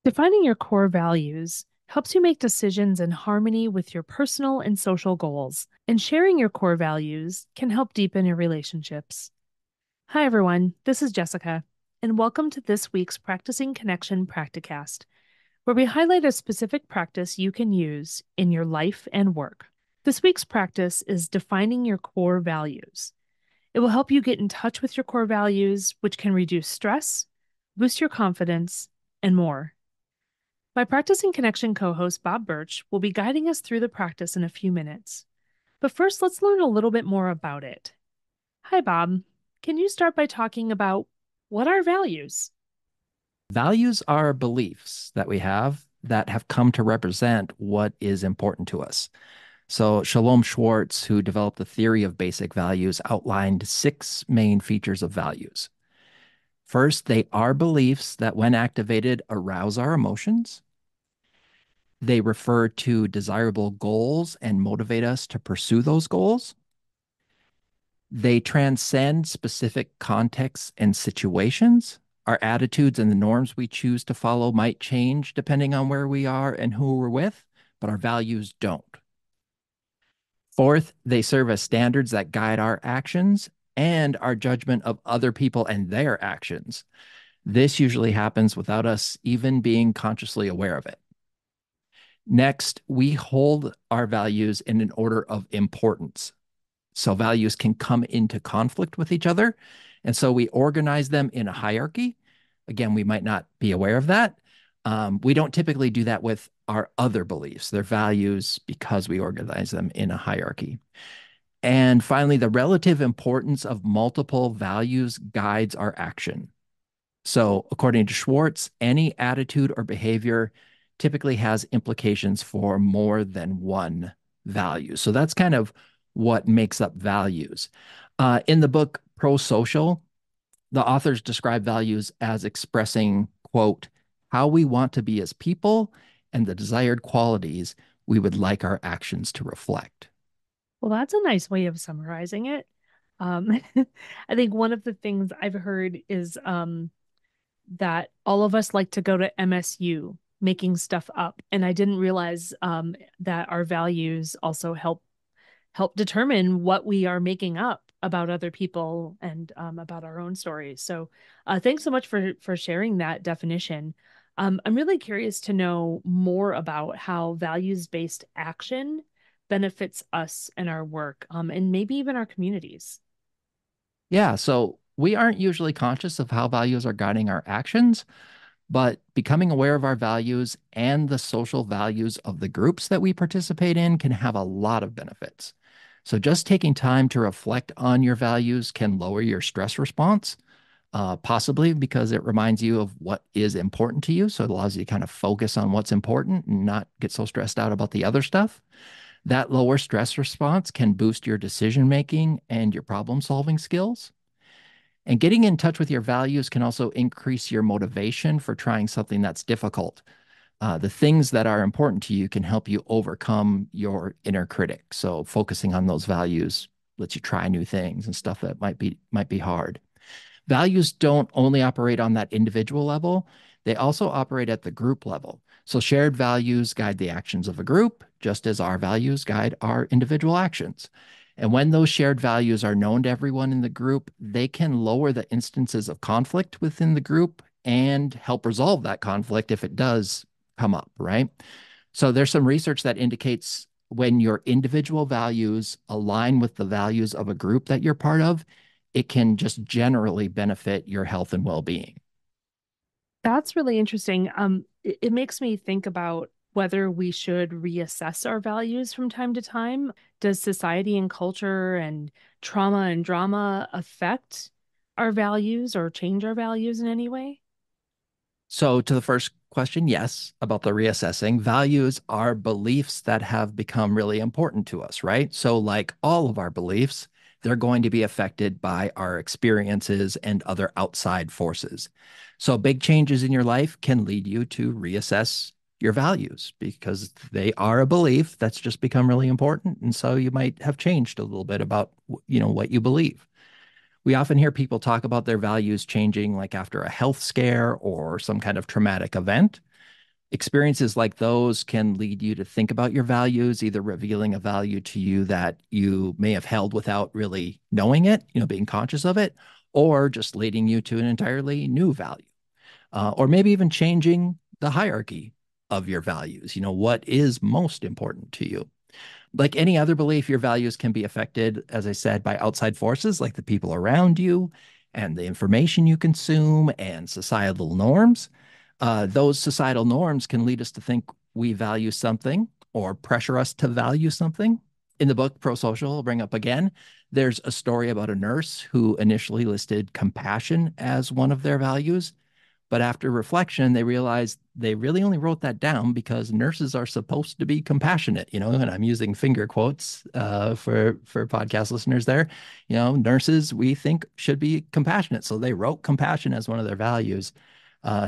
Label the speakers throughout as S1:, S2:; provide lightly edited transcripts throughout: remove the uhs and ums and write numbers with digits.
S1: Defining your core values helps you make decisions in harmony with your personal and social goals, and sharing your core values can help deepen your relationships. Hi, everyone. This is Jessica, and welcome to this week's Practicing Connection Practicast, where we highlight a specific practice you can use in your life and work. This week's practice is defining your core values. It will help you get in touch with your core values, which can reduce stress, boost your confidence, and more. My Practicing Connection co-host, Bob Bertsch, will be guiding us through the practice in a few minutes. But first, let's learn a little bit more about it. Hi, Bob. Can you start by talking about what are values?
S2: Values are beliefs that we have that have come to represent what is important to us. So, Shalom Schwartz, who developed the theory of basic values, outlined 6 main features of values. First, they are beliefs that, when activated, arouse our emotions. They refer to desirable goals and motivate us to pursue those goals. They transcend specific contexts and situations. Our attitudes and the norms we choose to follow might change depending on where we are and who we're with, but our values don't. Fourth, they serve as standards that guide our actions and our judgment of other people and their actions. This usually happens without us even being consciously aware of it. Next, we hold our values in an order of importance. So values can come into conflict with each other. And so we organize them in a hierarchy. Again, we might not be aware of that. We don't typically do that with our other beliefs, their values, because we organize them in a hierarchy. And finally, the relative importance of multiple values guides our action. So according to Schwartz, any attitude or behavior typically has implications for more than one value. So that's kind of what makes up values. In the book Pro-Social, the authors describe values as expressing, quote, how we want to be as people and the desired qualities we would like our actions to reflect.
S1: Well, that's a nice way of summarizing it. Um, I think one of the things I've heard is that all of us like to go to MSU making stuff up. And I didn't realize that our values also help determine what we are making up about other people and about our own stories. So thanks so much for sharing that definition. I'm really curious to know more about how values-based action benefits us and our work, and maybe even our communities.
S2: Yeah, so we aren't usually conscious of how values are guiding our actions, but becoming aware of our values and the social values of the groups that we participate in can have a lot of benefits. So just taking time to reflect on your values can lower your stress response, possibly because it reminds you of what is important to you. So it allows you to kind of focus on what's important and not get so stressed out about the other stuff. That lower stress response can boost your decision making and your problem solving skills. And getting in touch with your values can also increase your motivation for trying something that's difficult. The things that are important to you can help you overcome your inner critic. So focusing on those values lets you try new things and stuff that might be hard. Values don't only operate on that individual level, they also operate at the group level. So shared values guide the actions of a group, just as our values guide our individual actions. And when those shared values are known to everyone in the group, they can lower the instances of conflict within the group and help resolve that conflict if it does come up, right? So there's some research that indicates when your individual values align with the values of a group that you're part of, it can just generally benefit your health and well-being.
S1: That's really interesting. It makes me think about whether we should reassess our values from time to time. Does society and culture and trauma and drama affect our values or change our values in any way?
S2: So, to the first question, yes, about the reassessing, values are beliefs that have become really important to us, right? So, like all of our beliefs, they're going to be affected by our experiences and other outside forces. So, big changes in your life can lead you to reassess your values because they are a belief that's just become really important. And so you might have changed a little bit about, what you believe. We often hear people talk about their values changing like after a health scare or some kind of traumatic event. Experiences like those can lead you to think about your values, either revealing a value to you that you may have held without really knowing it, being conscious of it, or just leading you to an entirely new value, or maybe even changing the hierarchy of your values. What is most important to you? Like any other belief, your values can be affected, as I said, by outside forces like the people around you and the information you consume and societal norms. Those societal norms can lead us to think we value something or pressure us to value something. In the book Pro Social, I'll bring up again, there's a story about a nurse who initially listed compassion as one of their values. But after reflection, they realized they really only wrote that down because nurses are supposed to be compassionate, and I'm using finger quotes for podcast listeners there. Nurses we think should be compassionate. So they wrote compassion as one of their values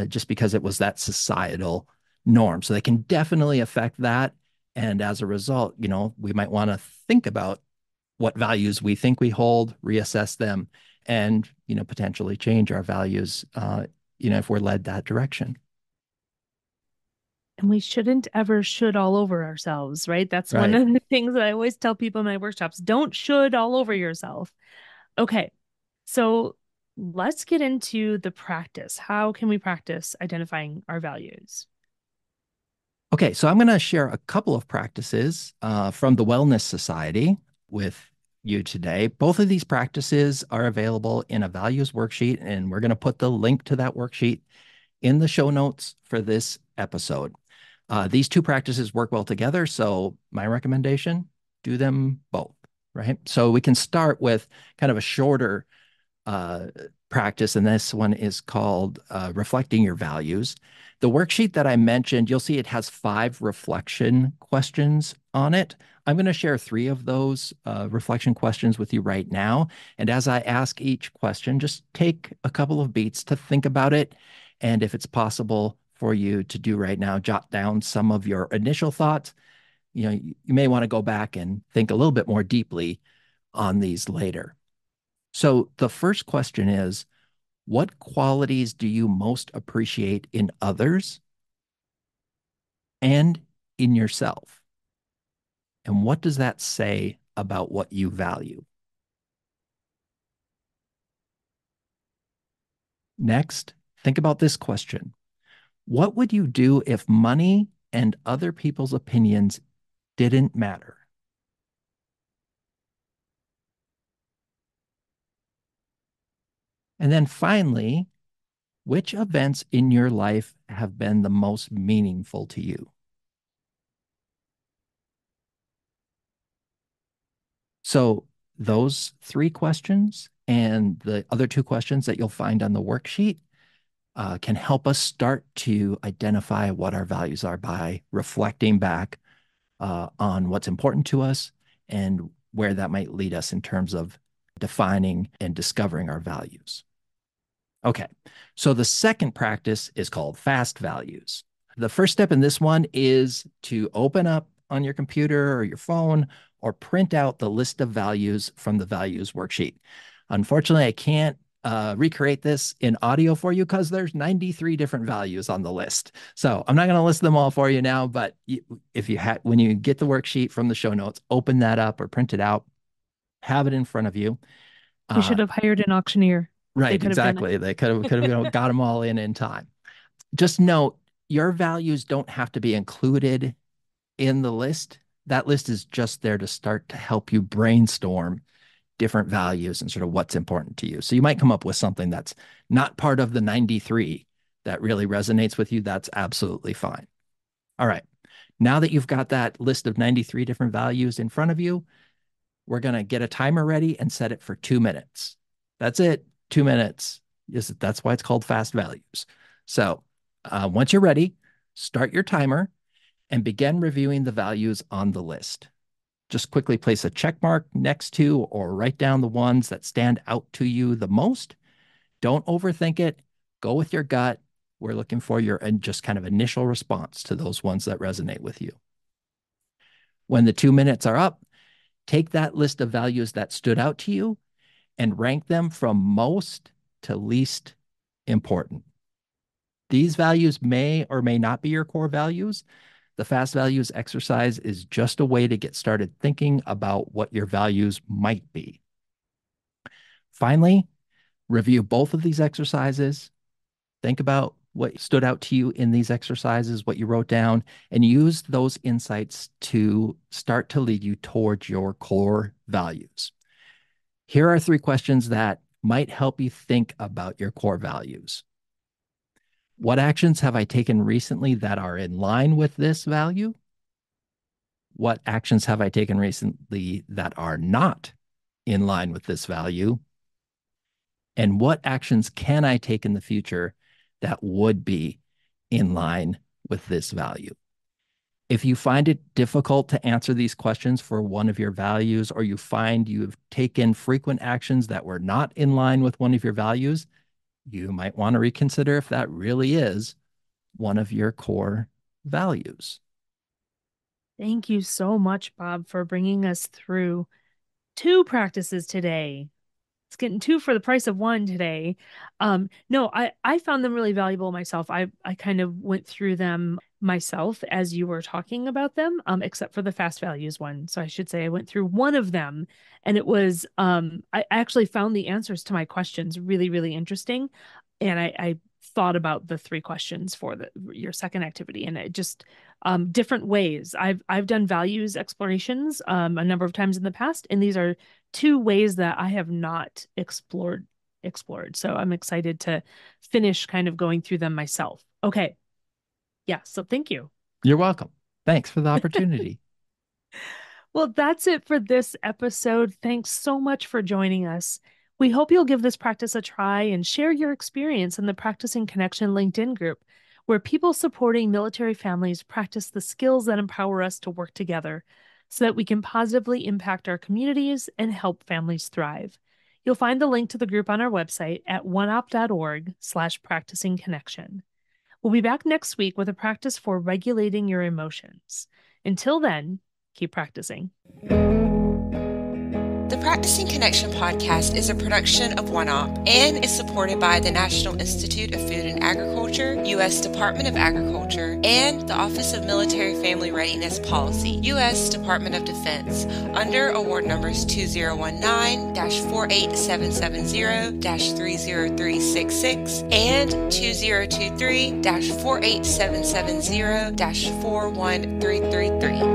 S2: just because it was that societal norm. So they can definitely affect that. And as a result, we might want to think about what values we think we hold, reassess them, and potentially change our values if we're led that direction.
S1: And we shouldn't ever should all over ourselves, right? That's one
S2: Right.
S1: of the things that I always tell people in my workshops. Don't should all over yourself. Okay. So let's get into the practice. How can we practice identifying our values?
S2: Okay, so I'm going to share a couple of practices from the Wellness Society with you today. Both of these practices are available in a values worksheet, and we're going to put the link to that worksheet in the show notes for this episode. These two practices work well together, so my recommendation, do them both, right? So we can start with kind of a shorter uh, practice, and this one is called Reflecting Your Values. The worksheet that I mentioned, you'll see it has 5 reflection questions on it. I'm going to share 3 of those reflection questions with you right now. And as I ask each question, just take a couple of beats to think about it. And if it's possible for you to do right now, jot down some of your initial thoughts. You may want to go back and think a little bit more deeply on these later. So the first question is, what qualities do you most appreciate in others and in yourself? And what does that say about what you value? Next, think about this question. What would you do if money and other people's opinions didn't matter? And then finally, which events in your life have been the most meaningful to you? So those 3 questions and the other 2 questions that you'll find on the worksheet can help us start to identify what our values are by reflecting back on what's important to us and where that might lead us in terms of defining and discovering our values. Okay, so the second practice is called fast values. The first step in this one is to open up on your computer or your phone or print out the list of values from the values worksheet. Unfortunately, I can't recreate this in audio for you because there's 93 different values on the list. So I'm not going to list them all for you now, but if you had, when you get the worksheet from the show notes, open that up or print it out, have it in front of you.
S1: We
S2: Uh,
S1: should have hired an auctioneer. They
S2: right,
S1: could have done
S2: exactly. They could have got them all in time. Just note your values don't have to be included in the list. That list is just there to start to help you brainstorm different values and sort of what's important to you. So you might come up with something that's not part of the 93 that really resonates with you. That's absolutely fine. All right. Now that you've got that list of 93 different values in front of you, we're going to get a timer ready and set it for 2 minutes. That's it. 2 minutes. That's why it's called fast values. So once you're ready, start your timer and begin reviewing the values on the list. Just quickly place a check mark next to or write down the ones that stand out to you the most. Don't overthink it. Go with your gut. We're looking for your just kind of initial response to those ones that resonate with you. When the 2 minutes are up, take that list of values that stood out to you and rank them from most to least important. These values may or may not be your core values. The fast values exercise is just a way to get started thinking about what your values might be. Finally, review both of these exercises. Think about what stood out to you in these exercises, what you wrote down, and use those insights to start to lead you towards your core values. Here are 3 questions that might help you think about your core values. What actions have I taken recently that are in line with this value? What actions have I taken recently that are not in line with this value? And what actions can I take in the future that would be in line with this value? If you find it difficult to answer these questions for one of your values, or you find you've taken frequent actions that were not in line with one of your values, you might want to reconsider if that really is one of your core values.
S1: Thank you so much, Bob, for bringing us through 2 practices today. It's getting 2 for the price of 1 today. No, I found them really valuable myself. I kind of went through them myself as you were talking about them, except for the fast values one. So I should say I went through one of them, and it was I actually found the answers to my questions really, really interesting. And I thought about the 3 questions for your second activity, and it just different ways. I've done values explorations a number of times in the past, and these are 2 ways that I have not explored. So I'm excited to finish kind of going through them myself. Okay. Yeah, so thank you.
S2: You're welcome. Thanks for the opportunity.
S1: Well, that's it for this episode. Thanks so much for joining us. We hope you'll give this practice a try and share your experience in the Practicing Connection LinkedIn group, where people supporting military families practice the skills that empower us to work together so that we can positively impact our communities and help families thrive. You'll find the link to the group on our website at oneop.org/practicingconnection. We'll be back next week with a practice for regulating your emotions. Until then, keep practicing.
S3: The Practicing Connection podcast is a production of OneOp and is supported by the National Institute of Food and Agriculture, U.S. Department of Agriculture, and the Office of Military Family Readiness Policy, U.S. Department of Defense, under award numbers 2019-48770-30366 and 2023-48770-41333.